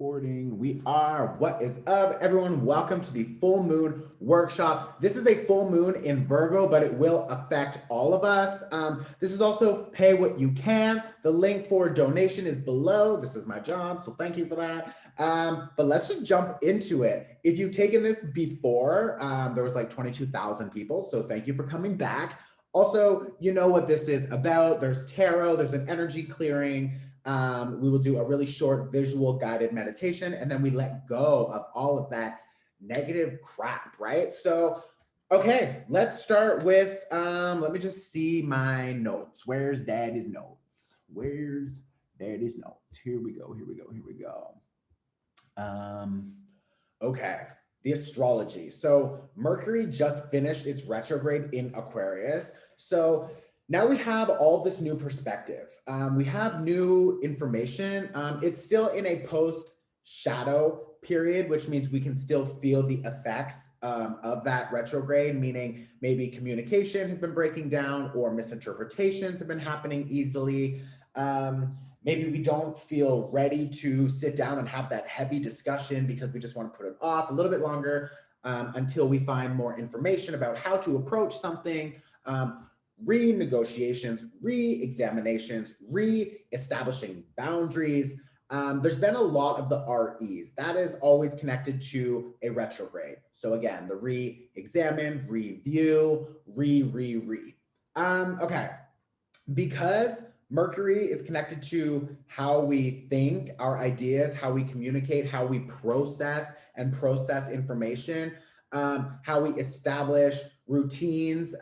recording. We are. What is up, everyone? Welcome to the full moon workshop. This is a full moon in Virgo, but it will affect all of us. This is also pay what you can. The link for donation is below. This is my job, so thank you for that. But let's just jump into it. If you've taken this before, there was like 22,000 people, so thank you for coming back. Also, you know what this is about. There's tarot, there's an energy clearing. We will do a really short visual guided meditation, and then we let go of all of that negative crap, right? So, okay, let's start with, let me just see my notes. Where's Daddy's notes? Where's Daddy's notes? Here we go, here we go, here we go. Okay, the astrology. So Mercury just finished its retrograde in Aquarius. So now we have all this new perspective. We have new information. It's still in a post-shadow period, which means we can still feel the effects of that retrograde, meaning maybe communication has been breaking down or misinterpretations have been happening easily. Maybe we don't feel ready to sit down and have that heavy discussion because we just want to put it off a little bit longer until we find more information about how to approach something. Renegotiations, re-examinations, re-establishing boundaries. There's been a lot of the REs. That is always connected to a retrograde. So again, the re-examine, review, re. Okay, because Mercury is connected to how we think, our ideas, how we communicate, how we process information, how we establish routines,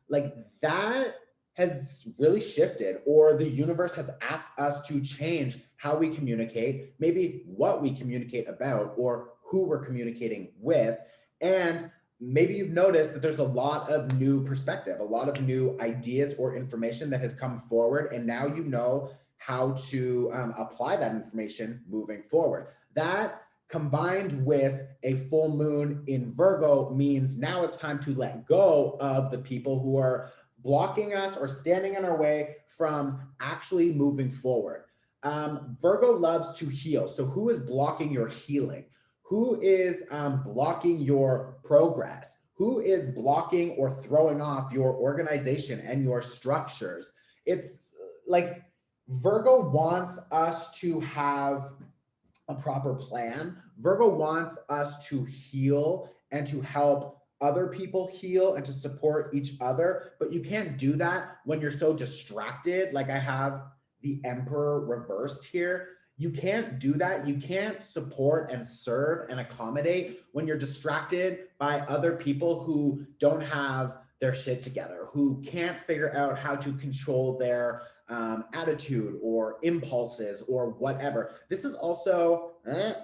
like that has really shifted, or the universe has asked us to change how we communicate, maybe what we communicate about, or who we're communicating with. And maybe you've noticed that there's a lot of new perspective, a lot of new ideas or information that has come forward, and now you know how to apply that information moving forward. That combined with a full moon in Virgo means now it's time to let go of the people who are blocking us or standing in our way from actually moving forward. Virgo loves to heal. So who is blocking your healing? Who is blocking your progress? Who is blocking or throwing off your organization and your structures? It's like Virgo wants us to have a proper plan. Virgo wants us to heal and to help other people heal and to support each other, but you can't do that when you're so distracted. Like I have the Emperor reversed here. You can't do that. You can't support and serve and accommodate when you're distracted by other people who don't have their shit together, who can't figure out how to control their attitude or impulses or whatever. This is also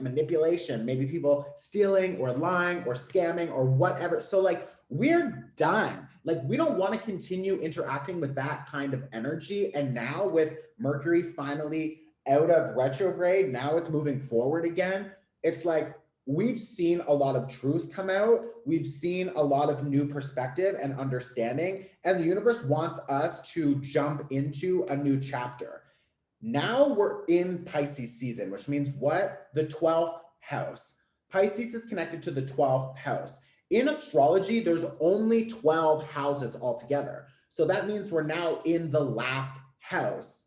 manipulation, maybe people stealing or lying or scamming or whatever. So like we're done. Like we don't want to continue interacting with that kind of energy. And now with Mercury finally out of retrograde, now it's moving forward again. It's like we've seen a lot of truth come out. We've seen a lot of new perspective and understanding, and the universe wants us to jump into a new chapter. Now we're in Pisces season, which means what? The 12th house. Pisces is connected to the 12th house. In astrology, there's only 12 houses altogether. So that means we're now in the last house.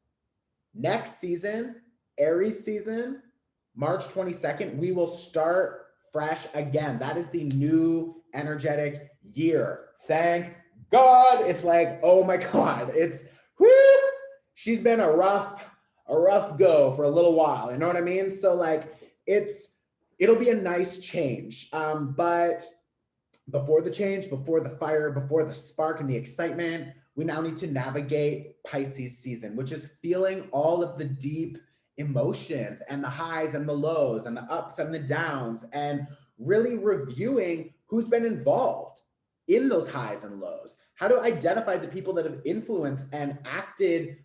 Next season, Aries season, March 22nd, we will start fresh again. That is the new energetic year. Thank God. It's like, oh my God, it's, whoo, she's been a rough go for a little while. You know what I mean? So like, it'll be a nice change. But before the change, before the fire, before the spark and the excitement, we now need to navigate Pisces season, which is feeling all of the deep emotions and the highs and the lows and the ups and the downs, and really reviewing who's been involved in those highs and lows, how to identify the people that have influenced and acted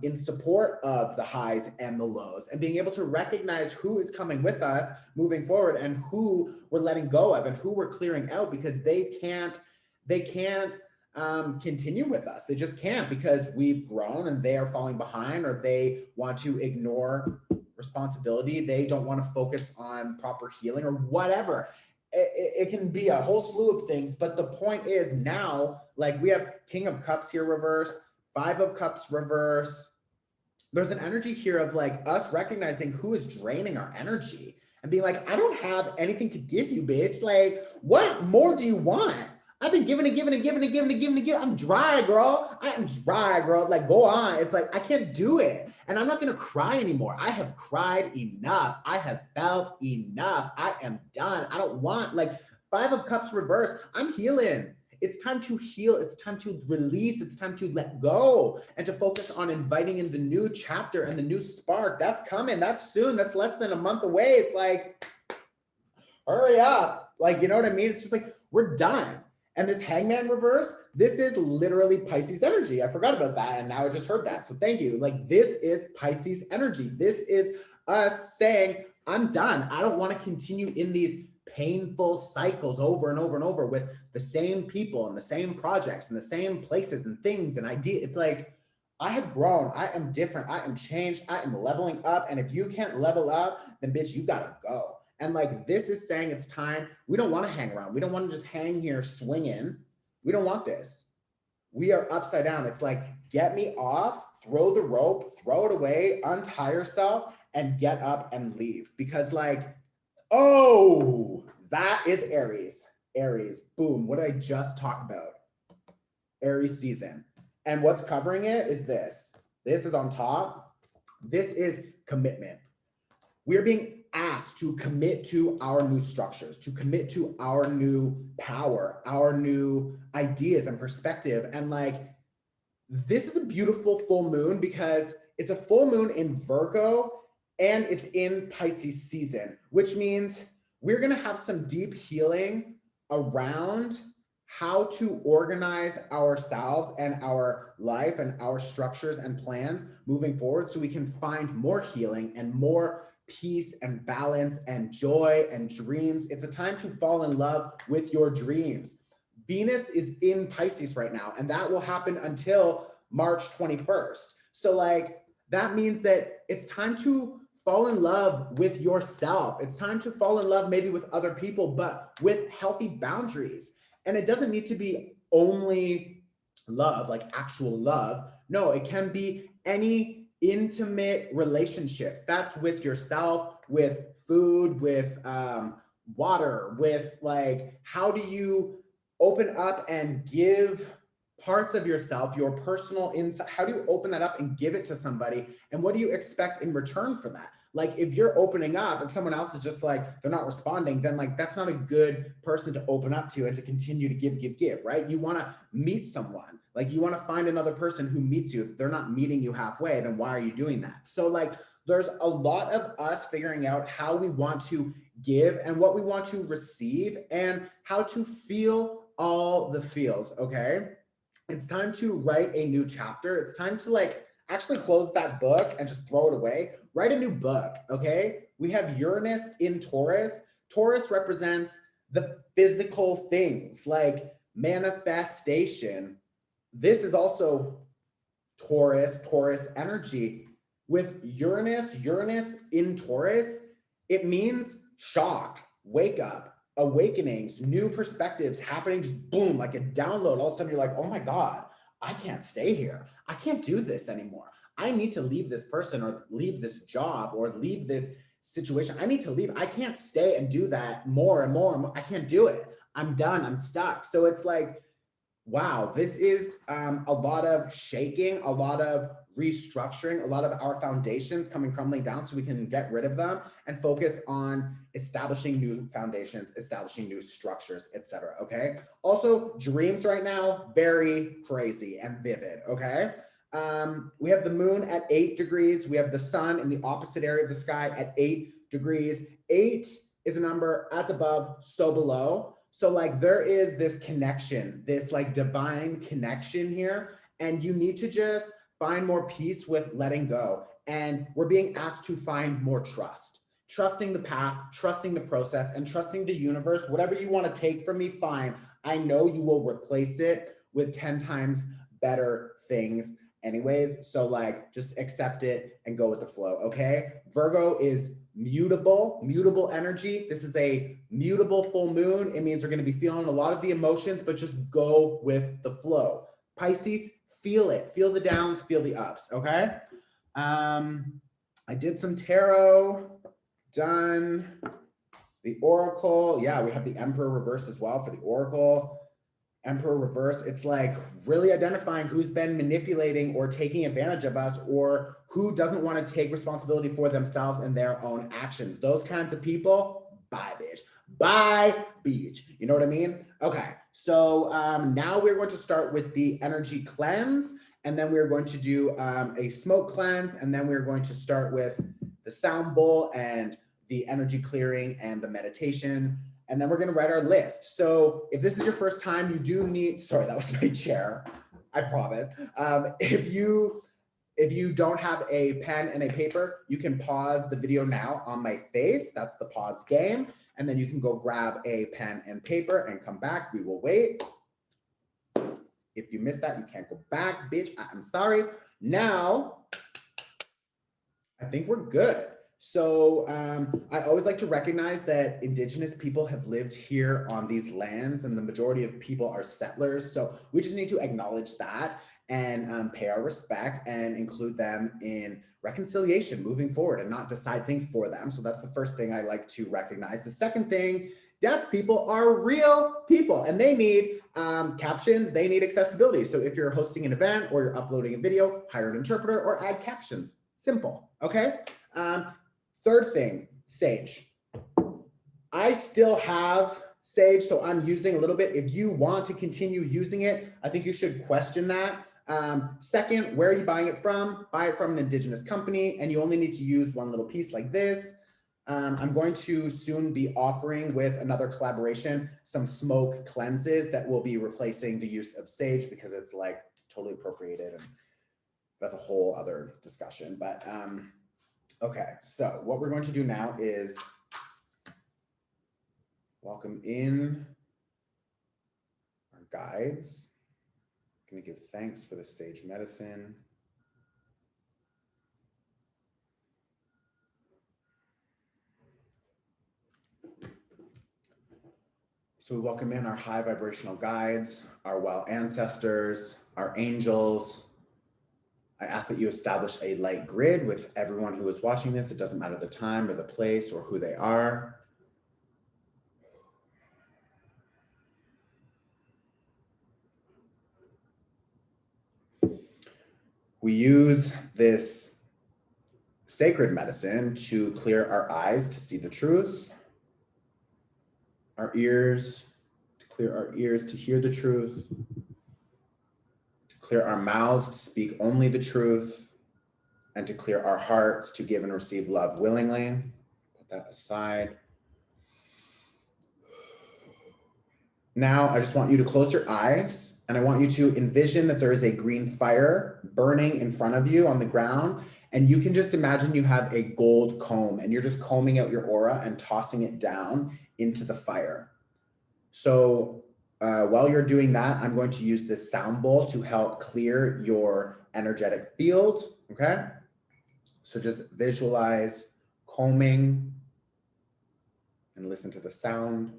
in support of the highs and the lows, and being able to recognize who is coming with us moving forward and who we're letting go of and who we're clearing out because they can't continue with us. They just can't, because we've grown and they are falling behind, or they want to ignore responsibility. They don't want to focus on proper healing or whatever. It can be a whole slew of things, but the point is now, like we have King of Cups here reverse, Five of Cups reverse. There's an energy here of like us recognizing who is draining our energy and being like, I don't have anything to give you, bitch. Like, what more do you want? I've been giving it. I'm dry, girl. I am dry, girl. Like, go on. It's like, I can't do it. And I'm not going to cry anymore. I have cried enough. I have felt enough. I am done. I don't want, like, Five of Cups reverse. I'm healing. It's time to heal. It's time to release. It's time to let go and to focus on inviting in the new chapter and the new spark. That's coming. That's soon. That's less than a month away. It's like, hurry up. Like, you know what I mean? It's just like, we're done. And this Hangman reverse, this is literally Pisces energy. I forgot about that. And now I just heard that. So thank you. Like, this is Pisces energy. This is us saying, I'm done. I don't want to continue in these painful cycles over and over and over with the same people and the same projects and the same places and things and ideas. It's like, I have grown. I am different. I am changed. I am leveling up. And if you can't level up, then bitch, you got to go. And like, this is saying it's time. We don't want to hang around. We don't want to just hang here swinging. We don't want this. We are upside down. It's like, get me off, throw the rope, throw it away, untie yourself, and get up and leave. Because like, oh, that is Aries. Aries, boom. What did I just talk about? Aries season. And what's covering it is this. This is on top. This is commitment. We are being asked to commit to our new structures, to commit to our new power, our new ideas and perspective. And like, this is a beautiful full moon because it's a full moon in Virgo and it's in Pisces season, which means we're going to have some deep healing around how to organize ourselves and our life and our structures and plans moving forward so we can find more healing and more peace and balance and joy and dreams. It's a time to fall in love with your dreams. Venus is in Pisces right now, and that will happen until March 21st. So like, that means that it's time to fall in love with yourself. It's time to fall in love maybe with other people, but with healthy boundaries. And it doesn't need to be only love, like actual love. No, it can be any intimate relationships. That's with yourself, with food, with water, with like, how do you open up and give parts of yourself, your personal insight? How do you open that up and give it to somebody? And what do you expect in return for that? Like, if you're opening up and someone else is just like, they're not responding, then like, that's not a good person to open up to and to continue to give, right? You want to meet someone, like you want to find another person who meets you. If they're not meeting you halfway, then why are you doing that? So like, there's a lot of us figuring out how we want to give and what we want to receive and how to feel all the feels, okay? It's time to write a new chapter. It's time to like actually close that book and just throw it away. Write a new book, okay? We have Uranus in Taurus. Taurus represents the physical things like manifestation. This is also Taurus energy. With Uranus in Taurus, it means shock, wake up, awakenings, new perspectives happening, just boom, like a download. All of a sudden you're like, oh my God, I can't stay here. I can't do this anymore. I need to leave this person or leave this job or leave this situation. I need to leave. I can't stay and do that more and more and more. I can't do it. I'm done. I'm stuck. So it's like, wow, this is a lot of shaking, a lot of restructuring, a lot of our foundations coming crumbling down so we can get rid of them and focus on establishing new foundations, establishing new structures, etc. Okay. Also, dreams right now, very crazy and vivid. Okay. We have the moon at 8 degrees. We have the sun in the opposite area of the sky at 8 degrees. 8 is a number as above, so below. So like, there is this connection, this like divine connection here, and you need to just find more peace with letting go. And we're being asked to find more trust, trusting the path, trusting the process, and trusting the universe. Whatever you want to take from me, fine. I know you will replace it with 10 times better things anyways. So like, just accept it and go with the flow, okay? Virgo is mutable energy. This is a mutable full moon. It means we're going to be feeling a lot of the emotions, but just go with the flow. Pisces, feel it. Feel the downs, feel the ups, okay? I did some tarot, done the oracle. Yeah, we have the Emperor reverse as well for the oracle. Emperor reverse, it's like really identifying who's been manipulating or taking advantage of us, or who doesn't want to take responsibility for themselves and their own actions. Those kinds of people, bye bitch, bye beach. You know what I mean? Okay, so now we're going to start with the energy cleanse, and then we're going to do a smoke cleanse, and then we're going to start with the sound bowl and the energy clearing and the meditation. And then we're going to write our list. So if this is your first time, you do need, sorry, that was my chair, I promise. If you don't have a pen and a paper, you can pause the video now on my face. That's the pause game. And then you can go grab a pen and paper and come back. We will wait. If you missed that, you can't go back, bitch. I'm sorry. Now, I think we're good. So I always like to recognize that Indigenous people have lived here on these lands, and the majority of people are settlers. So we just need to acknowledge that and pay our respect and include them in reconciliation moving forward and not decide things for them. So that's the first thing I like to recognize. The second thing, deaf people are real people, and they need captions, they need accessibility. So if you're hosting an event or you're uploading a video, hire an interpreter or add captions. Simple, okay? Third thing, sage. I still have sage, so I'm using a little bit. If you want to continue using it, I think you should question that. Second, where are you buying it from? Buy it from an Indigenous company, and you only need to use one little piece like this. I'm going to soon be offering, with another collaboration, some smoke cleanses that will be replacing the use of sage, because it's like totally appropriated, and that's a whole other discussion. But okay, so what we're going to do now is welcome in our guides. I'm going to give thanks for the sage medicine. So we welcome in our high vibrational guides, our well ancestors, our angels. I ask that you establish a light grid with everyone who is watching this. It doesn't matter the time or the place or who they are. We use this sacred medicine to clear our eyes to see the truth, our ears, to clear our ears to hear the truth, to clear our mouths to speak only the truth, and to clear our hearts to give and receive love willingly. Put that aside. Now, I just want you to close your eyes, and I want you to envision that there is a green fire burning in front of you on the ground, and you can just imagine you have a gold comb, and you're just combing out your aura and tossing it down into the fire. So while you're doing that, I'm going to use this sound bowl to help clear your energetic field, okay? So just visualize combing and listen to the sound.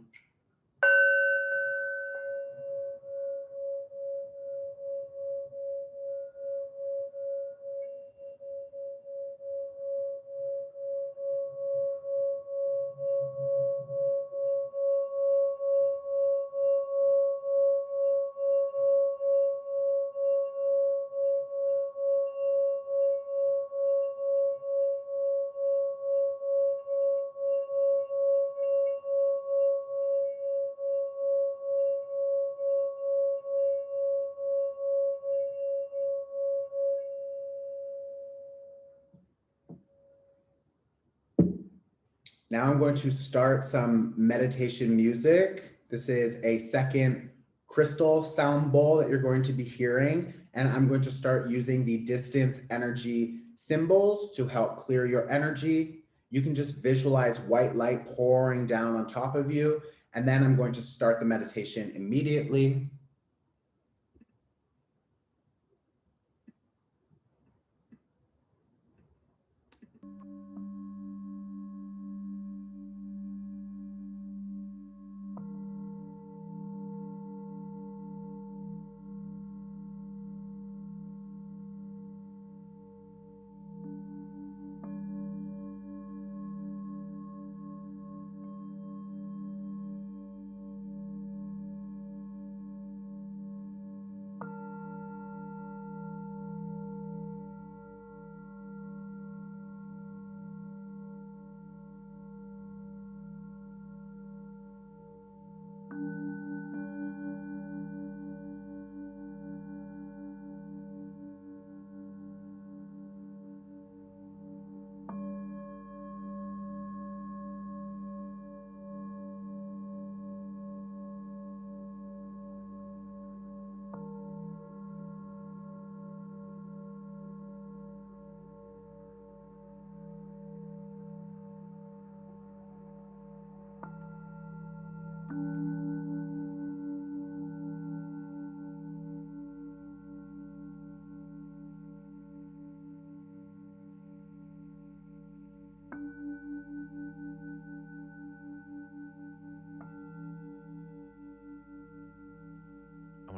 Now I'm going to start some meditation music. This is a second crystal sound bowl that you're going to be hearing, and I'm going to start using the distance energy symbols to help clear your energy. You can just visualize white light pouring down on top of you, and then I'm going to start the meditation immediately.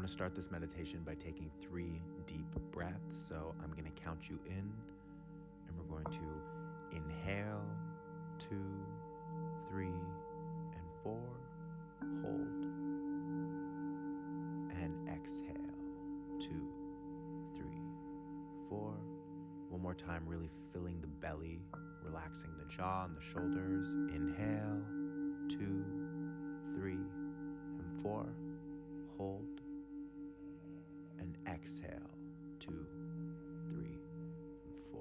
to start this meditation by taking 3 deep breaths. So I'm going to count you in, and we're going to inhale, 2, 3, and 4, hold, and exhale, 2, 3, 4. One more time, really filling the belly, relaxing the jaw and the shoulders. Inhale, 2, 3, and 4. Hold, and exhale, 2, 3, and 4.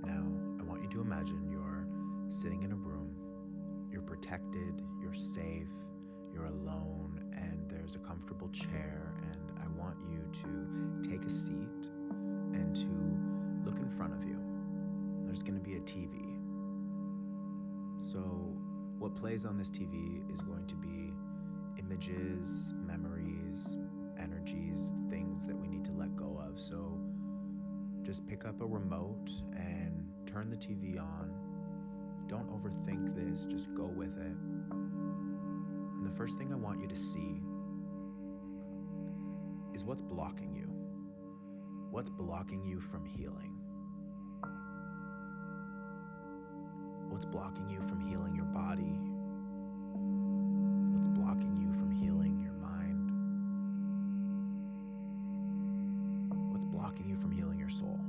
Now, I want you to imagine you're sitting in a room. You're protected, you're safe, you're alone, and there's a comfortable chair, and I want you to take a seat and to look in front of you. There's going to be a TV. So what plays on this TV is going to be images, memories, energies, things that we need to let go of. So just pick up a remote and turn the TV on. Don't overthink this, just go with it. And the first thing I want you to see is what's blocking you. What's blocking you from healing? What's blocking you from healing your body? What's blocking you from healing your mind? What's blocking you from healing your soul?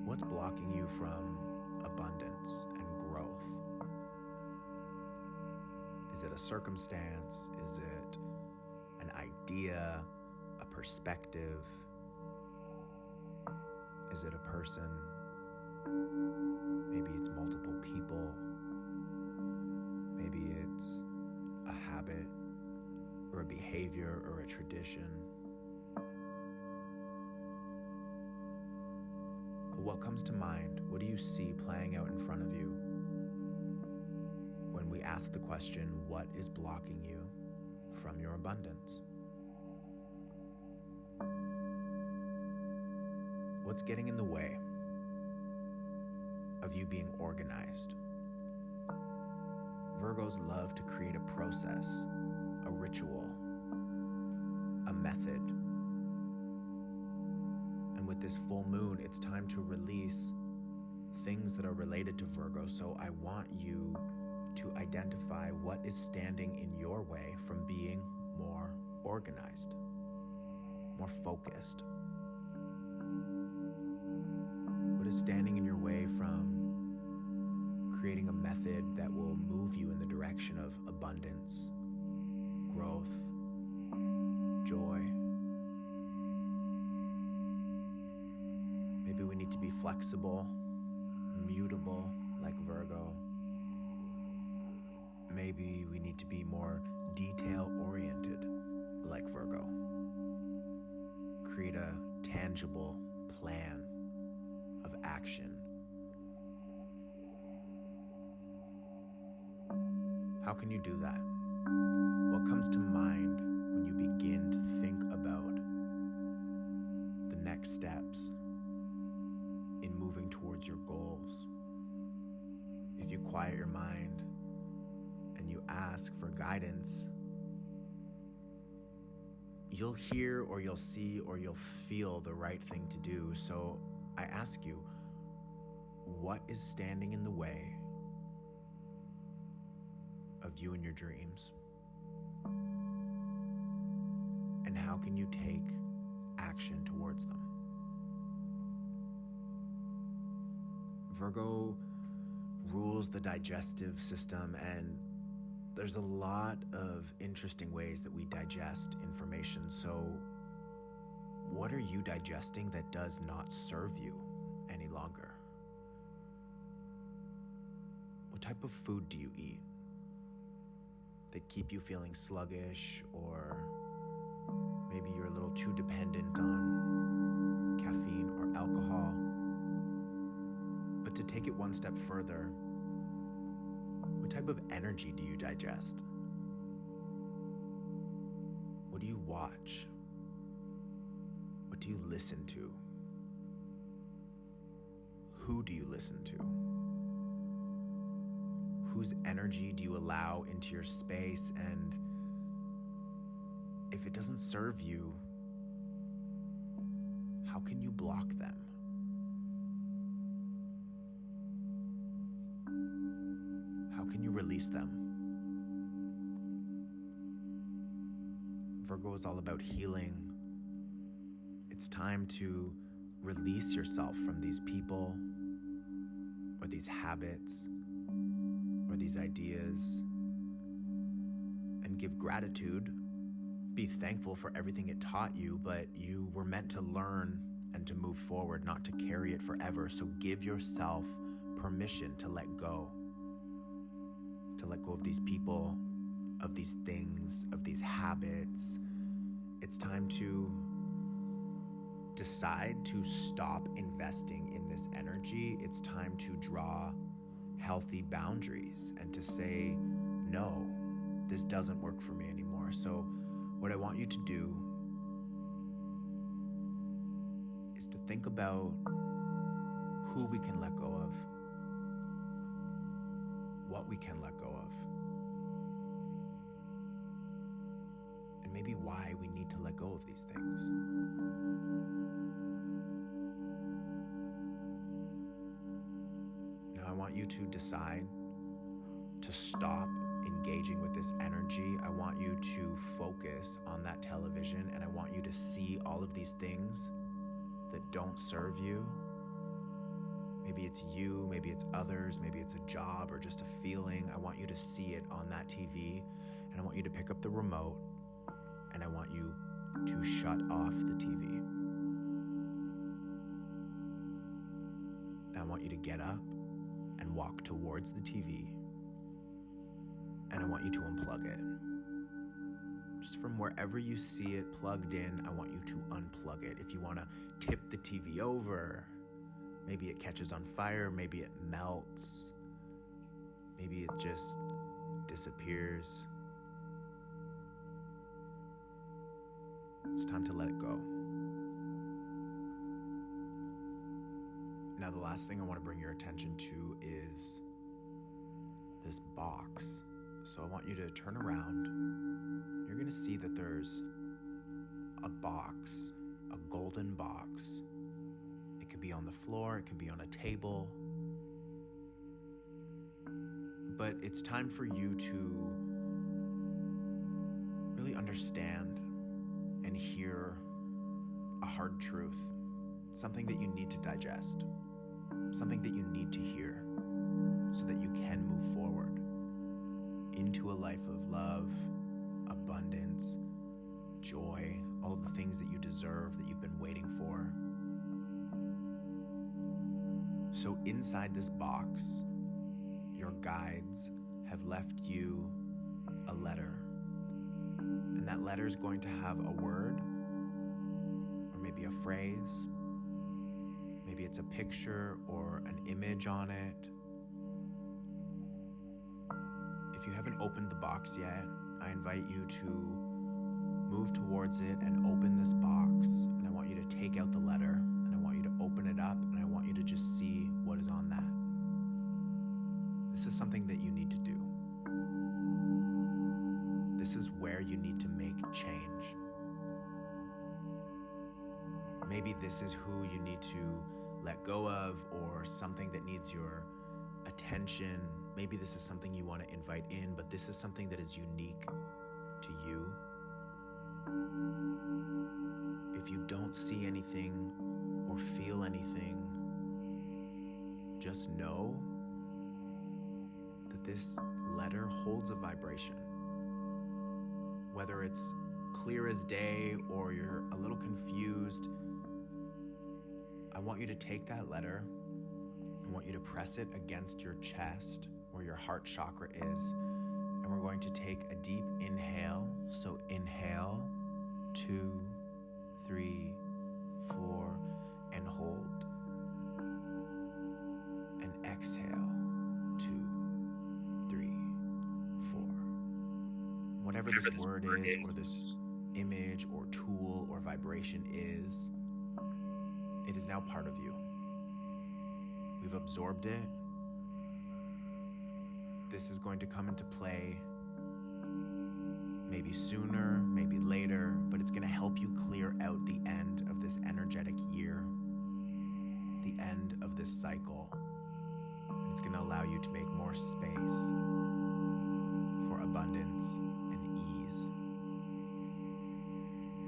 What's blocking you from abundance and growth? Is it a circumstance? Is it an idea, a perspective? Is it a person? Maybe it's multiple people. Maybe it's a habit or a behavior or a tradition. But what comes to mind? What do you see playing out in front of you when we ask the question, what is blocking you from your abundance? What's getting in the way of you being organized? Virgos love to create a process, a ritual, a method. And with this full moon, it's time to release things that are related to Virgo. So I want you to identify what is standing in your way from being more organized, more focused. What is standing in your way from creating a method that will move you in the direction of abundance, growth, joy? Maybe we need to be flexible, mutable like Virgo. Maybe we need to be more detail-oriented like Virgo. Create a tangible plan of action. How can you do that? What comes to mind when you begin to think about the next steps in moving towards your goals? If you quiet your mind and you ask for guidance, you'll hear or you'll see or you'll feel the right thing to do. So I ask you, what is standing in the way of you and your dreams? And how can you take action towards them? Virgo rules the digestive system, and there's a lot of interesting ways that we digest information. So what are you digesting that does not serve you any longer? What type of food do you eat that keep you feeling sluggish, or maybe you're a little too dependent on caffeine or alcohol? But to take it one step further, what type of energy do you digest? What do you watch? What do you listen to? Who do you listen to? Who Whose energy do you allow into your space? And if it doesn't serve you, how can you block them? How can you release them? Virgo is all about healing. It's time to release yourself from these people or these habits or these ideas and give gratitude. Be thankful for everything it taught you, but you were meant to learn and to move forward, not to carry it forever. So give yourself permission to let go of these people, of these things, of these habits. It's time to decide to stop investing in this energy. It's time to draw healthy boundaries and to say, no, this doesn't work for me anymore. So what I want you to do is to think about who we can let go of, what we can let go of, and maybe why we need to let go of these things. Now I want you to decide to stop engaging with this energy. I want you to focus on that television, and I want you to see all of these things that don't serve you. Maybe it's you, maybe it's others, maybe it's a job or just a feeling. I want you to see it on that TV, and I want you to pick up the remote, and I want you to shut off the TV. And I want you to get up and walk towards the TV, and I want you to unplug it. Just from wherever you see it plugged in, I want you to unplug it. If you want to tip the TV over, maybe it catches on fire, maybe it melts, maybe it just disappears. It's time to let it go. Now, the last thing I want to bring your attention to is this box. So I want you to turn around. You're going to see that there's a box, a golden box. It could be on the floor, it could be on a table. But it's time for you to really understand and hear a hard truth, something that you need to digest, something that you need to hear so that you can move forward into a life of love, abundance, joy, all of the things that you deserve, that you've been waiting for. So inside this box, your guides have left you a letter. And that letter is going to have a word, or maybe a phrase. Maybe it's a picture or an image on it. If you haven't opened the box yet, I invite you to move towards it and open this box. And I want you to take out the letter, and I want you to open it up, and I want you to just see what is on that. This is something that you need to do. This is where you need to make change. Maybe this is who you need to let go of, or something that needs your attention. Maybe this is something you want to invite in, but this is something that is unique to you. If you don't see anything or feel anything, just know that this letter holds a vibration. Whether it's clear as day or you're a little confused, I want you to take that letter. I want you to press it against your chest where your heart chakra is. And we're going to take a deep inhale. So inhale, 2, 3, 4, and hold. And exhale, 2, 3, 4. Whatever this word is, or this image or tool or vibration is, it is now part of you. We've absorbed it. this is going to come into play maybe sooner, maybe later, but it's going to help you clear out the end of this energetic year, the end of this cycle. And it's going to allow you to make more space for abundance and ease.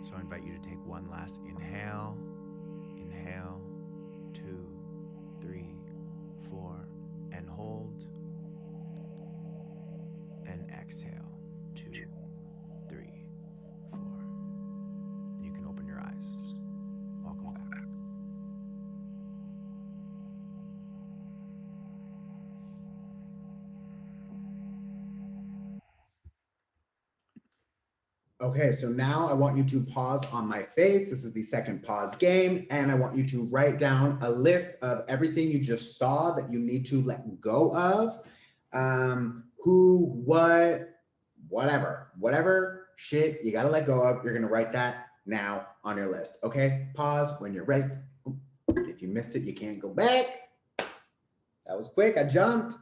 So I invite you to take one last inhale. Inhale, 2, 3, 4, and hold. And exhale, 2, 3, 4. And you can open your eyes. Welcome back. Okay, so now I want you to pause on my face. This is the second pause game, and I want you to write down a list of everything you just saw that you need to let go of. Who, what, whatever shit you gotta let go of, you're gonna write that now on your list. Okay, pause when you're ready. If you missed it, you can't go back. That was quick, I jumped.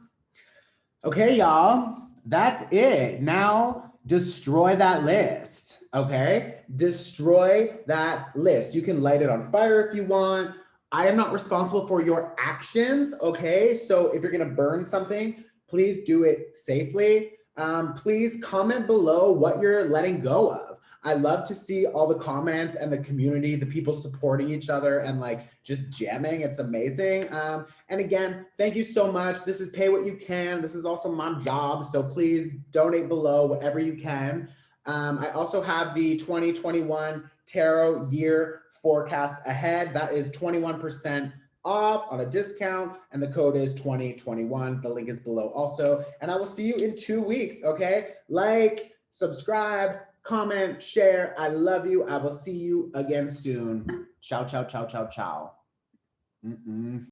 Okay, y'all, that's it. Now destroy that list, okay? Destroy that list. You can light it on fire if you want. I am not responsible for your actions, okay? So if you're gonna burn something, please do it safely. Please comment below what you're letting go of. I love to see all the comments and the community, the people supporting each other and like just jamming. It's amazing. And again, thank you so much. This is Pay What You Can. This is also my job. So please donate below whatever you can. I also have the 2021 Tarot Year Forecast ahead. That is 21% off on a discount, and the code is 2021. The link is below also. And I will see you in 2 weeks, okay? Like, subscribe, comment, share. I love you. I will see you again soon. Ciao, ciao, ciao, ciao, ciao.